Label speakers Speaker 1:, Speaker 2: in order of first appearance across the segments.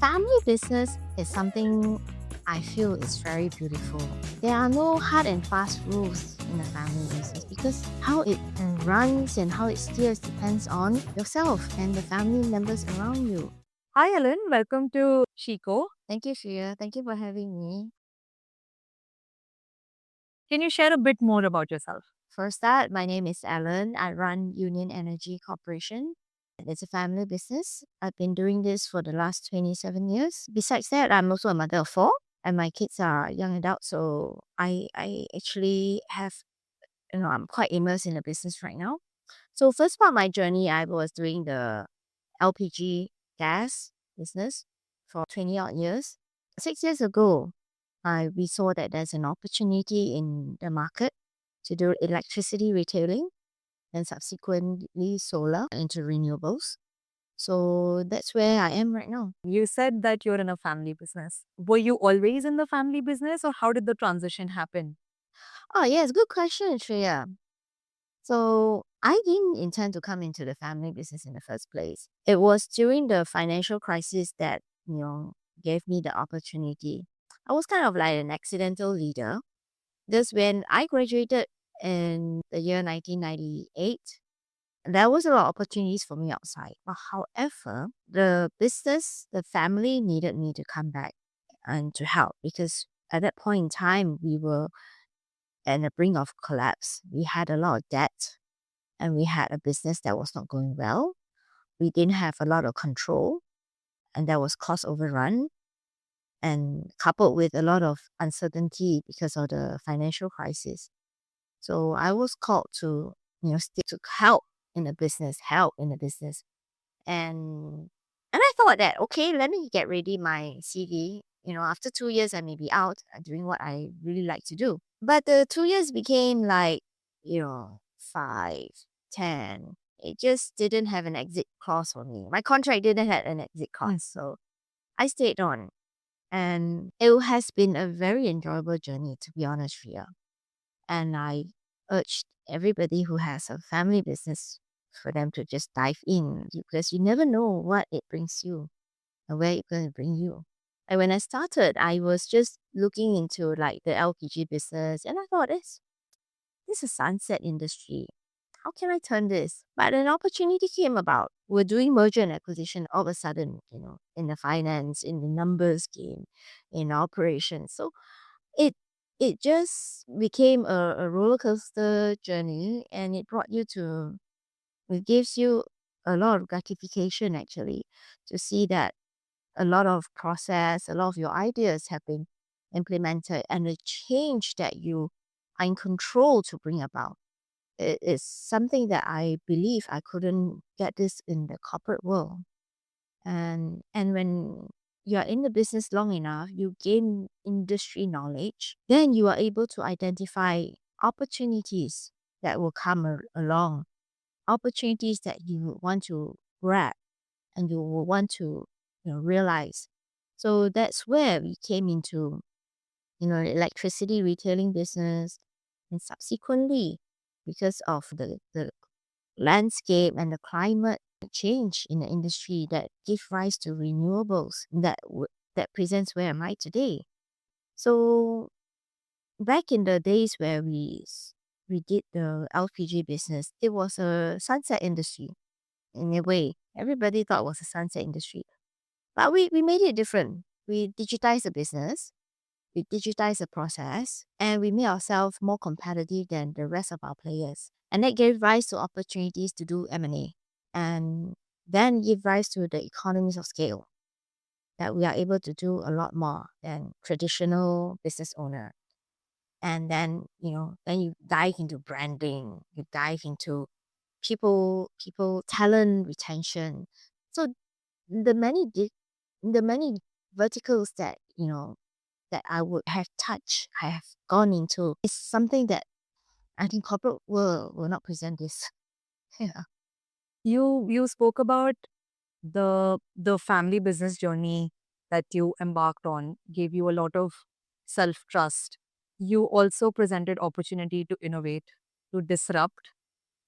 Speaker 1: Family business is something I feel is very beautiful. There are no hard and fast rules in a family business because how it runs and how it steers depends on yourself and the family members around you.
Speaker 2: Hi, Ellen. Welcome to Chico.
Speaker 1: Thank you, Shreya. Thank you for having me.
Speaker 2: Can you share a bit more about yourself?
Speaker 1: For a start, my name is Ellen. I run Union Energy Corporation. It's a family business. I've been doing this for the last 27 years. Besides that, I'm also a mother of four, and my kids are young adults. So I actually have, I'm quite immersed in the business right now. So first part of my journey, I was doing the LPG gas business for 20 odd years. 6 years ago, we saw that there's an opportunity in the market to do electricity retailing and subsequently solar into renewables. So that's where I am right now.
Speaker 2: You said that you're in a family business. Were you always in the family business or how did the transition happen?
Speaker 1: Oh, yes, good question, Shreya. So I didn't intend to come into the family business in the first place. It was during the financial crisis that, gave me the opportunity. I was kind of like an accidental leader. This when I graduated in the year 1998. There was a lot of opportunities for me outside. But however, the business, the family needed me to come back and to help because at that point in time, we were at the brink of collapse. We had a lot of debt and we had a business that was not going well. We didn't have a lot of control and there was cost overrun and coupled with a lot of uncertainty because of the financial crisis. So I was called to, stick to help in the business. And I thought that, okay, let me get ready my CV. After 2 years, I may be out doing what I really like to do. But the 2 years became like, 5, 10. It just didn't have an exit clause for me. My contract didn't have an exit clause. So I stayed on. And it has been a very enjoyable journey, to be honest, Ria. And I urged everybody who has a family business for them to just dive in because you never know what it brings you and where it's going to bring you. And when I started, I was just looking into like the LPG business and I thought this is a sunset industry. How can I turn this? But an opportunity came about. We're doing merger and acquisition all of a sudden, in the finance, in the numbers game, in operations. So it it just became a roller coaster journey and it gives you a lot of gratification actually to see that a lot of process, a lot of your ideas have been implemented and the change that you are in control to bring about. It is something that I believe I couldn't get this in the corporate world. And when you are in the business long enough, you gain industry knowledge, then you are able to identify opportunities that will come along, opportunities that you want to grab and you will want to realize. So that's where we came into the electricity retailing business, and subsequently because of the landscape and the climate change in the industry that give rise to renewables that presents where am I today. So back in the days where we did the LPG business, it was a sunset industry in a way. Everybody thought it was a sunset industry. But we made it different. We digitized the business, we digitized the process, and we made ourselves more competitive than the rest of our players. And that gave rise to opportunities to do M&A. And then give rise to the economies of scale that we are able to do a lot more than traditional business owner. And then you dive into branding, you dive into people talent retention. So the many the many verticals that I would have touched, I have gone into is something that I think corporate world will not present this. Yeah.
Speaker 2: You spoke about the family business journey that you embarked on gave you a lot of self-trust. You also presented opportunity to innovate, to disrupt,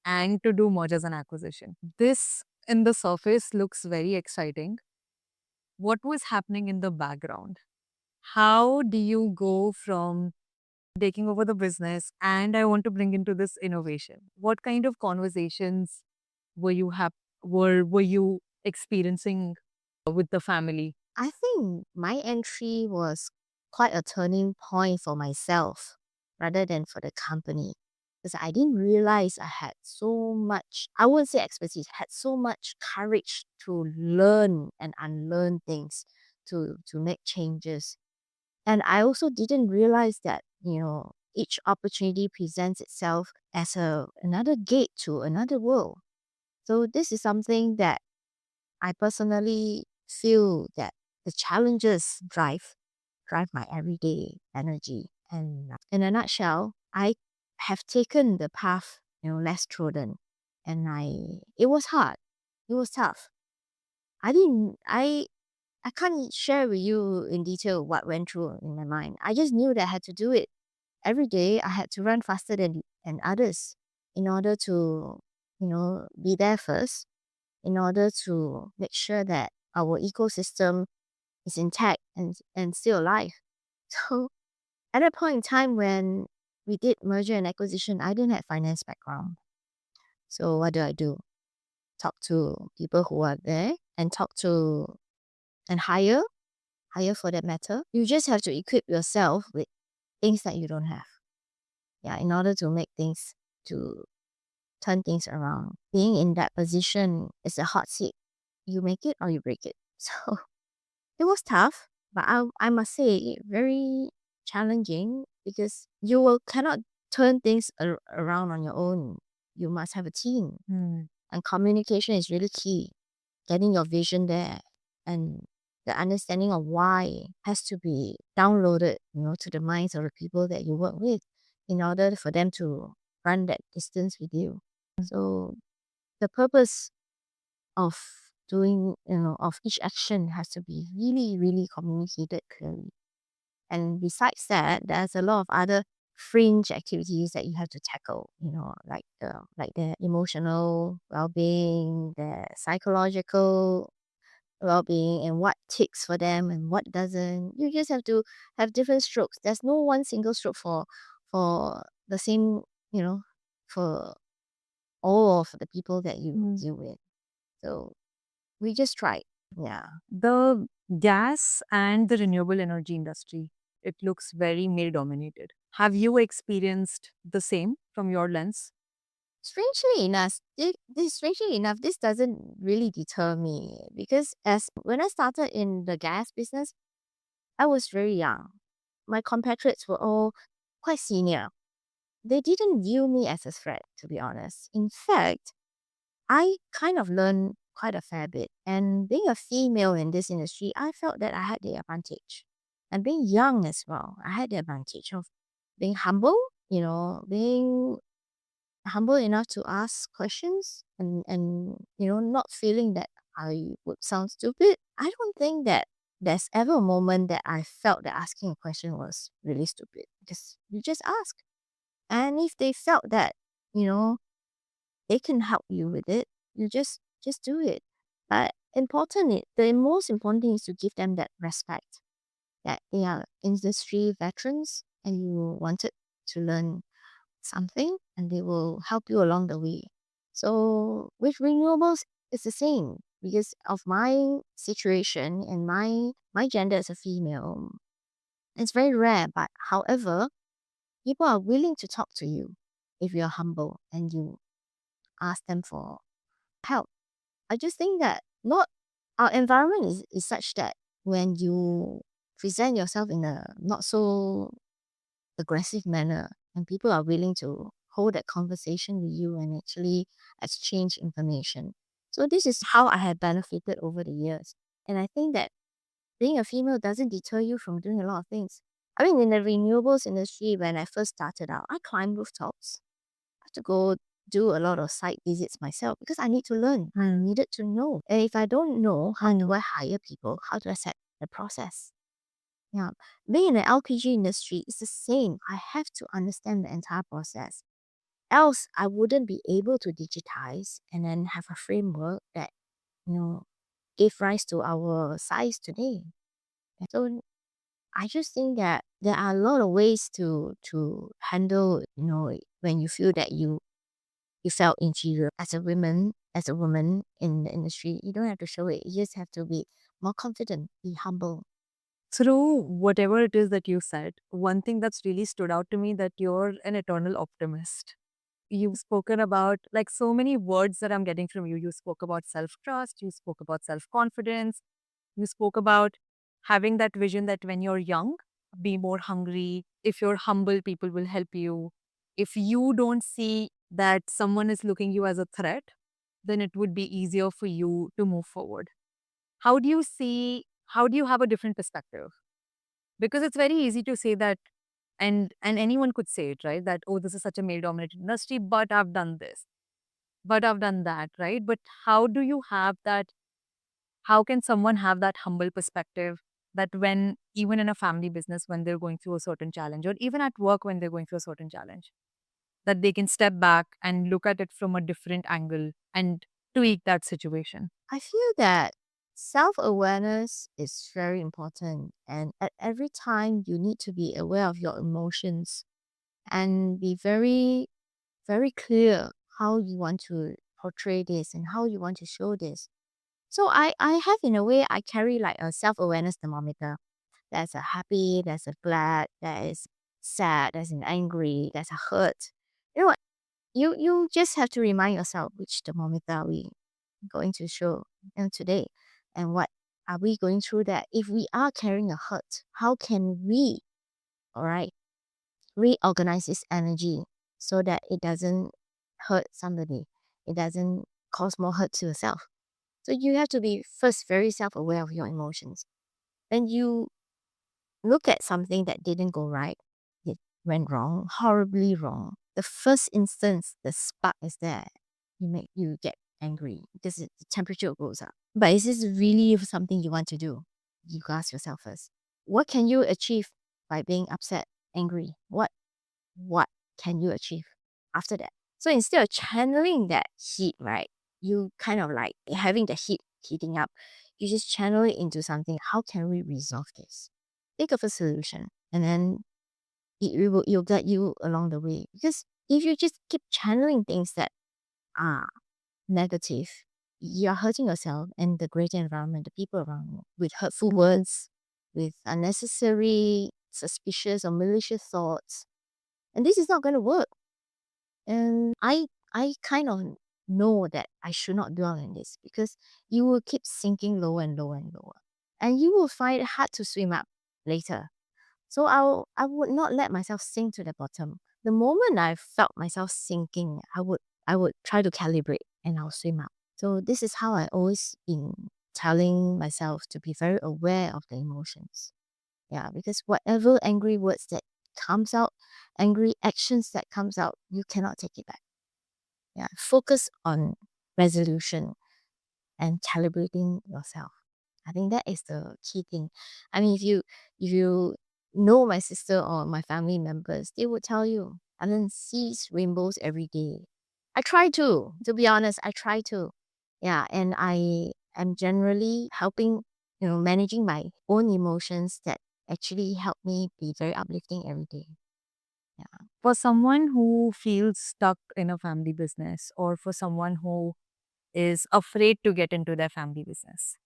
Speaker 2: and to do mergers and acquisition. This in the surface looks very exciting. what was happening in the background? How do you go from taking over the business and I want to bring into this innovation? What kind of conversations were you were you experiencing with the family?
Speaker 1: I think my entry was quite a turning point for myself rather than for the company. Because I didn't realize I had so much, I wouldn't say expertise, had so much courage to learn and unlearn things, to make changes. And I also didn't realize that, each opportunity presents itself as another gate to another world. So this is something that I personally feel that the challenges drive my everyday energy. And in a nutshell, I have taken the path, less trodden. And it was hard. It was tough. I didn't, I can't share with you in detail what went through in my mind. I just knew that I had to do it. Every day I had to run faster than others in order to, be there first, in order to make sure that our ecosystem is intact and still alive. So at that point in time when we did merger and acquisition, I didn't have finance background. So what do? Talk to people who are there and and hire for that matter. You just have to equip yourself with things that you don't have. Yeah, in order to make things, to turn things around. Being in that position is a hot seat. You make it or you break it. So it was tough, but I must say very challenging because cannot turn things around on your own. You must have a team,
Speaker 2: Hmm.
Speaker 1: and communication is really key. Getting your vision there and the understanding of why has to be downloaded, to the minds of the people that you work with in order for them to run that distance with you. So the purpose of of each action has to be really, really communicated clearly. And besides that, there's a lot of other fringe activities that you have to tackle, like the emotional well-being, the psychological well-being, and what ticks for them and what doesn't. You just have to have different strokes. There's no one single stroke for the same, you know, for all of the people that you
Speaker 2: Hmm.
Speaker 1: deal with. So we just tried. Yeah.
Speaker 2: The gas and the renewable energy industry, it looks very male dominated. Have you experienced the same from your lens?
Speaker 1: Strangely enough, this doesn't really deter me because as when I started in the gas business, I was very young. My compatriots were all quite senior. They didn't view me as a threat, to be honest. In fact, I kind of learned quite a fair bit. And being a female in this industry, I felt that I had the advantage. And being young as well, I had the advantage of being humble, being humble enough to ask questions and not feeling that I would sound stupid. I don't think that there's ever a moment that I felt that asking a question was really stupid because you just ask. And if they felt that, you know, they can help you with it, you just do it. But the most important thing is to give them that respect that they are industry veterans and you wanted to learn something and they will help you along the way. So with renewables, it's the same because of my situation and my gender as a female. It's very rare, but however, people are willing to talk to you if you're humble and you ask them for help. I just think that not our environment is such that when you present yourself in a not so aggressive manner and people are willing to hold that conversation with you and actually exchange information. So this is how I have benefited over the years. And I think that being a female doesn't deter you from doing a lot of things. I mean, in the renewables industry, when I first started out, I climbed rooftops. I had to go do a lot of site visits myself because I need to learn. I needed to know. And if I don't know, how do I hire people? How do I set the process? Yeah. Being in the LPG industry is the same. I have to understand the entire process. Else, I wouldn't be able to digitize and then have a framework that, you know, gave rise to our size today. So I just think that there are a lot of ways to handle, when you feel that you felt inferior as a woman in the industry. You don't have to show it. You just have to be more confident, be humble.
Speaker 2: Through whatever it is that you said, one thing that's really stood out to me that you're an eternal optimist. You've spoken about like so many words that I'm getting from you. You spoke about self trust, you spoke about self confidence, you spoke about having that vision that when you're young, be more hungry. If you're humble, people will help you. If you don't see that someone is looking you as a threat, then it would be easier for you to move forward. How do you see, how do you have a different perspective? Because it's very easy to say that, and anyone could say it, right? That, oh, this is such a male dominated industry, but I've done this, but I've done that, right? But how do you have that, how can someone have that humble perspective that when even in a family business when they're going through a certain challenge, or even at work when they're going through a certain challenge, that they can step back and look at it from a different angle and tweak that situation?
Speaker 1: I feel that self-awareness is very important, and at every time you need to be aware of your emotions and be very, very clear how you want to portray this and how you want to show this. So I have, in a way, I carry like a self-awareness thermometer. There's a happy, there's a glad, there is sad, there's an angry, there's a hurt. You know what? You just have to remind yourself which thermometer are we going to show today, and what are we going through. That if we are carrying a hurt, how can we, all right, reorganize this energy so that it doesn't hurt somebody, it doesn't cause more hurt to yourself. So you have to be first very self-aware of your emotions. When you look at something that didn't go right, it went wrong, horribly wrong. The first instance, the spark is there. You get angry because the temperature goes up. But is this really something you want to do? You ask yourself first. What can you achieve by being upset, angry? What can you achieve after that? So instead of channeling that heat, right, you kind of like having the heat heating up, you just channel it into something. How can we resolve this? Think of a solution, and then you'll get you along the way. Because if you just keep channeling things that are negative, you're hurting yourself and the greater environment, the people around you, with hurtful words, with unnecessary, suspicious or malicious thoughts. And this is not going to work. And I kind of know that I should not dwell in this, because you will keep sinking lower and lower and lower. And you will find it hard to swim up later. So I would not let myself sink to the bottom. The moment I felt myself sinking, I would try to calibrate and I'll swim up. So this is how I always been telling myself to be very aware of the emotions. Yeah, because whatever angry words that comes out, angry actions that comes out, you cannot take it back. Yeah, focus on resolution and calibrating yourself. I think that is the key thing. I mean, if you know my sister or my family members, they would tell you, Ellen sees rainbows every day. I try to be honest, I try to. Yeah, and I am generally helping, managing my own emotions that actually help me be very uplifting every day. Yeah.
Speaker 2: For someone who feels stuck in a family business, or for someone who is afraid to get into their family business,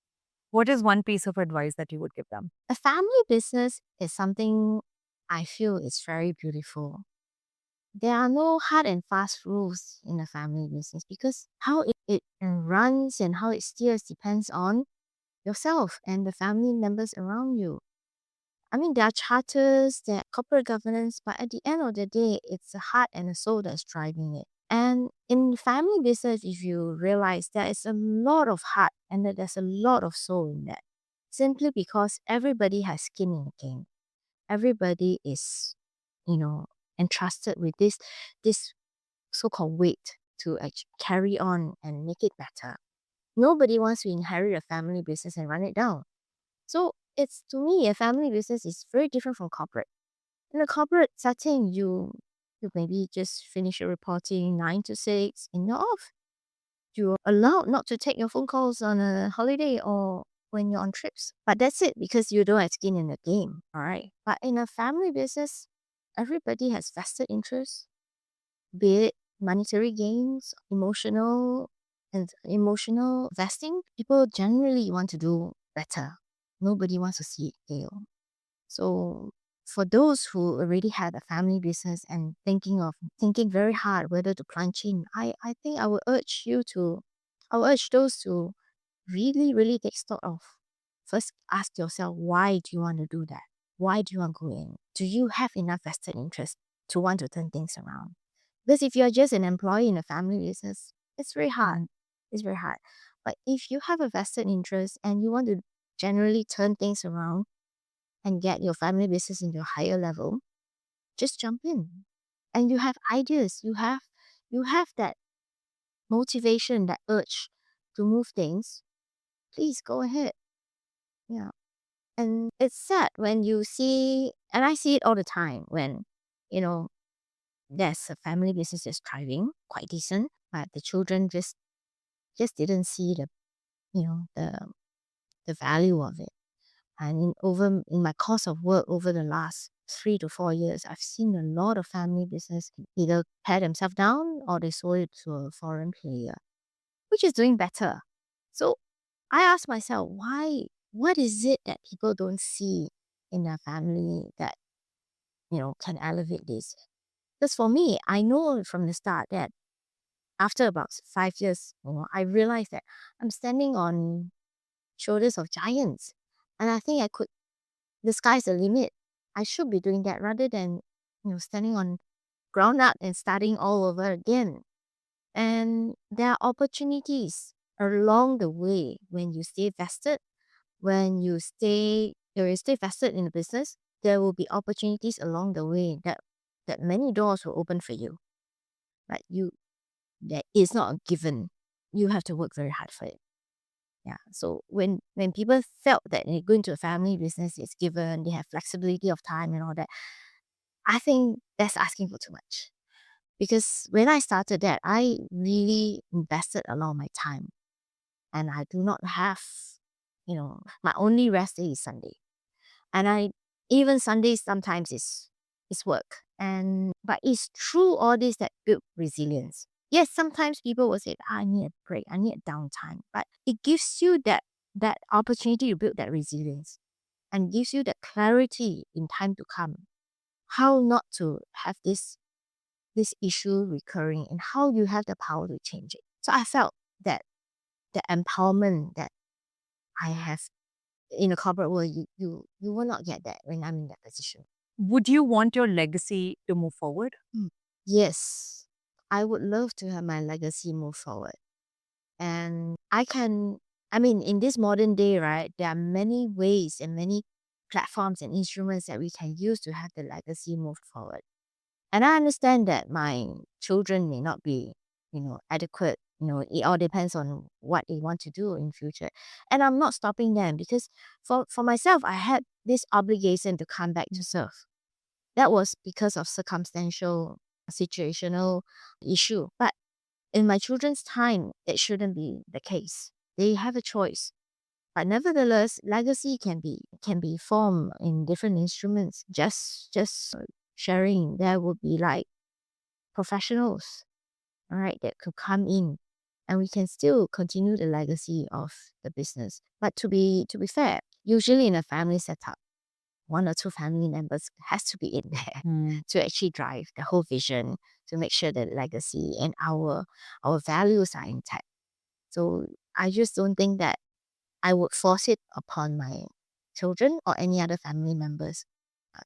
Speaker 2: what is one piece of advice that you would give them?
Speaker 1: A family business is something I feel is very beautiful. There are no hard and fast rules in a family business, because how it runs and how it steers depends on yourself and the family members around you. I mean, there are charters, there are corporate governance, but at the end of the day, it's the heart and the soul that's driving it. And in family business, if you realize there is a lot of heart and that there's a lot of soul in that, simply because everybody has skin in the game. Everybody is, you know, entrusted with this so-called weight to carry on and make it better. Nobody wants to inherit a family business and run it down. So it's, to me, a family business is very different from corporate. In a corporate setting, you maybe just finish your reporting 9 to 6 and you're off. You're allowed not to take your phone calls on a holiday or when you're on trips. But that's it because you don't have skin in the game. All right. But in a family business, everybody has vested interests, be it monetary gains, emotional vesting. People generally want to do better. Nobody wants to see it fail. So for those who already had a family business and thinking very hard whether to plunge in, I think I will urge those to really, really take stock of. First ask yourself, why do you want to do that? Why do you want to go in? Do you have enough vested interest to want to turn things around? Because if you're just an employee in a family business, it's very hard. It's very hard. But if you have a vested interest and you want to generally turn things around, and get your family business into a higher level, just jump in. And you have ideas, you have that motivation, that urge to move things, please go ahead. Yeah. And it's sad when you see, and I see it all the time when, you know, there's a family business that's thriving, quite decent, but the children just didn't see you know, the value of it. And in my course of work over the last 3 to 4 years, I've seen a lot of family business either pare themselves down or they sold it to a foreign player, which is doing better. So I ask myself, why? What is it that people don't see in their family that can elevate this? Because for me, I know from the start that after about 5 years, I realized that I'm standing on shoulders of giants, and I think I could the sky's the limit. I should be doing that rather than, standing on ground up and starting all over again. And there are opportunities along the way when you stay vested, when you stay vested in the business, there will be opportunities along the way that many doors will open for you. But that is not a given. You have to work very hard for it. Yeah. So when people felt that they go into a family business, it's given, they have flexibility of time and all that, I think that's asking for too much. Because when I started that, I really invested a lot of my time. And I do not have, my only rest day is Sunday. And I even Sundays sometimes is work. And but it's through all this that build resilience. Yes, sometimes people will say, I need a break, I need a downtime. But it gives you that opportunity to build that resilience and gives you that clarity in time to come. How not to have this issue recurring and how you have the power to change it. So I felt that the empowerment that I have in the corporate world, you will not get that when I'm in that position.
Speaker 2: Would you want your legacy to move forward?
Speaker 1: Mm. Yes, I would love to have my legacy move forward. And in this modern day, right, there are many ways and many platforms and instruments that we can use to have the legacy move forward. And I understand that my children may not be, adequate. It all depends on what they want to do in future. And I'm not stopping them because for myself, I had this obligation to come back to serve. That was because of circumstantial, situational issue. But in my children's time, it shouldn't be the case. They have a choice. But nevertheless, legacy can be formed in different instruments. Just sharing, there would be like professionals, all right, that could come in, and we can still continue the legacy of the business. But to be fair, usually in a family setup, one or two family members has to be in there to actually drive the whole vision to make sure that legacy and our values are intact. So I just don't think that I would force it upon my children or any other family members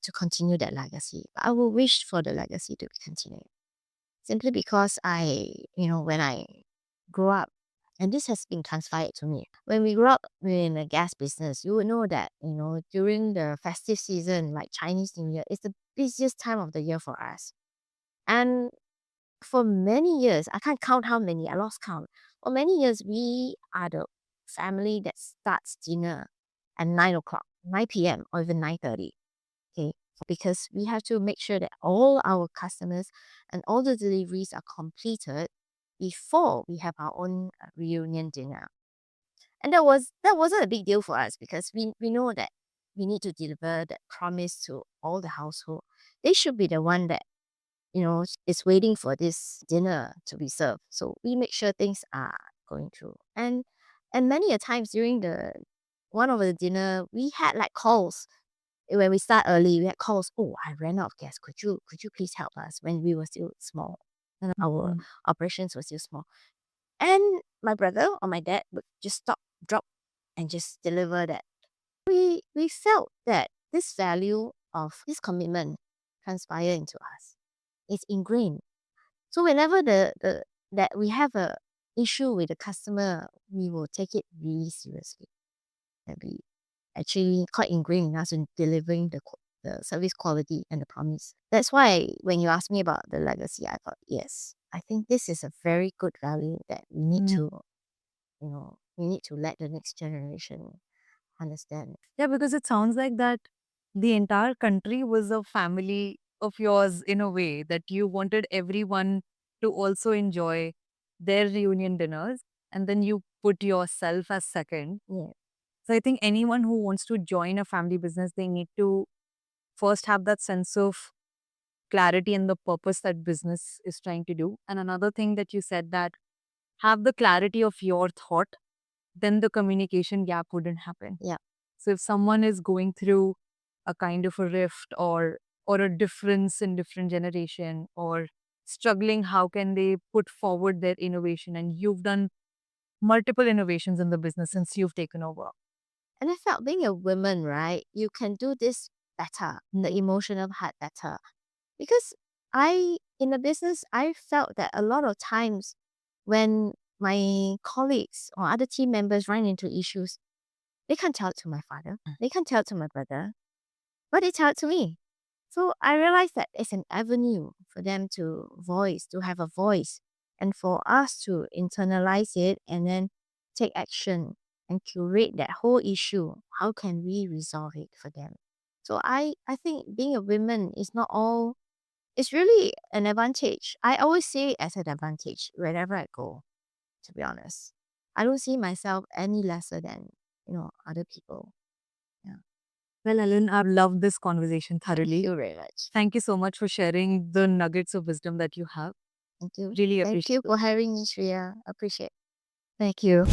Speaker 1: to continue that legacy. But I will wish for the legacy to be continued. Simply because when I grew up, and this has been transferred to me. When we grew up in a gas business, you would know that, during the festive season, like Chinese New Year, it's the busiest time of the year for us. And for many years, I can't count how many, I lost count. For many years, we are the family that starts dinner at 9 o'clock, 9 p.m. or even 9:30. Okay. Because we have to make sure that all our customers and all the deliveries are completed before we have our own reunion dinner. And that wasn't a big deal for us because we know that we need to deliver that promise to all the household. They should be the one that, is waiting for this dinner to be served. So we make sure things are going through. And many a times during the one of the dinner, we had like calls. When we start early, we had calls. Oh, I ran out of gas. Could you please help us when we were still small? And our
Speaker 2: Mm.
Speaker 1: operations were still small. And my brother or my dad would just stop, drop, and just deliver that. We felt that this value of this commitment transpire into us. It's ingrained. So whenever the that we have a issue with the customer, we will take it really seriously. And we actually quite ingrained in us in delivering the service quality and the promise. That's why when you ask me about the legacy, I thought, yes, I think this is a very good value that we need
Speaker 2: Mm.
Speaker 1: to, we need to let the next generation understand.
Speaker 2: Yeah, because it sounds like that the entire country was a family of yours in a way that you wanted everyone to also enjoy their reunion dinners, and then you put yourself as second.
Speaker 1: Yeah.
Speaker 2: So I think anyone who wants to join a family business, they need to first have that sense of clarity and the purpose that business is trying to do. And another thing that you said, that have the clarity of your thought, then the communication gap wouldn't happen.
Speaker 1: Yeah.
Speaker 2: So if someone is going through a kind of a rift, or a difference in different generation, or struggling, how can they put forward their innovation? And you've done multiple innovations in the business since you've taken over.
Speaker 1: And I felt being a woman, right, you can do this better, the emotional part better. Because in the business, I felt that a lot of times when my colleagues or other team members run into issues, they can't tell it to my father, they can't tell it to my brother, but they tell it to me. So I realized that it's an avenue for them to have a voice, and for us to internalize it and then take action and curate that whole issue. How can we resolve it for them? So I think being a woman is not all, it's really an advantage. I always see it as an advantage wherever I go, to be honest. I don't see myself any lesser than, other people. Yeah.
Speaker 2: Well, Ellen, I've loved this conversation
Speaker 1: Thank
Speaker 2: thoroughly.
Speaker 1: you very much.
Speaker 2: Thank you so much for sharing the nuggets of wisdom that you have.
Speaker 1: Thank you.
Speaker 2: Really
Speaker 1: Thank
Speaker 2: appreciate
Speaker 1: you
Speaker 2: it.
Speaker 1: for having me, Shreya. Appreciate it. Thank you.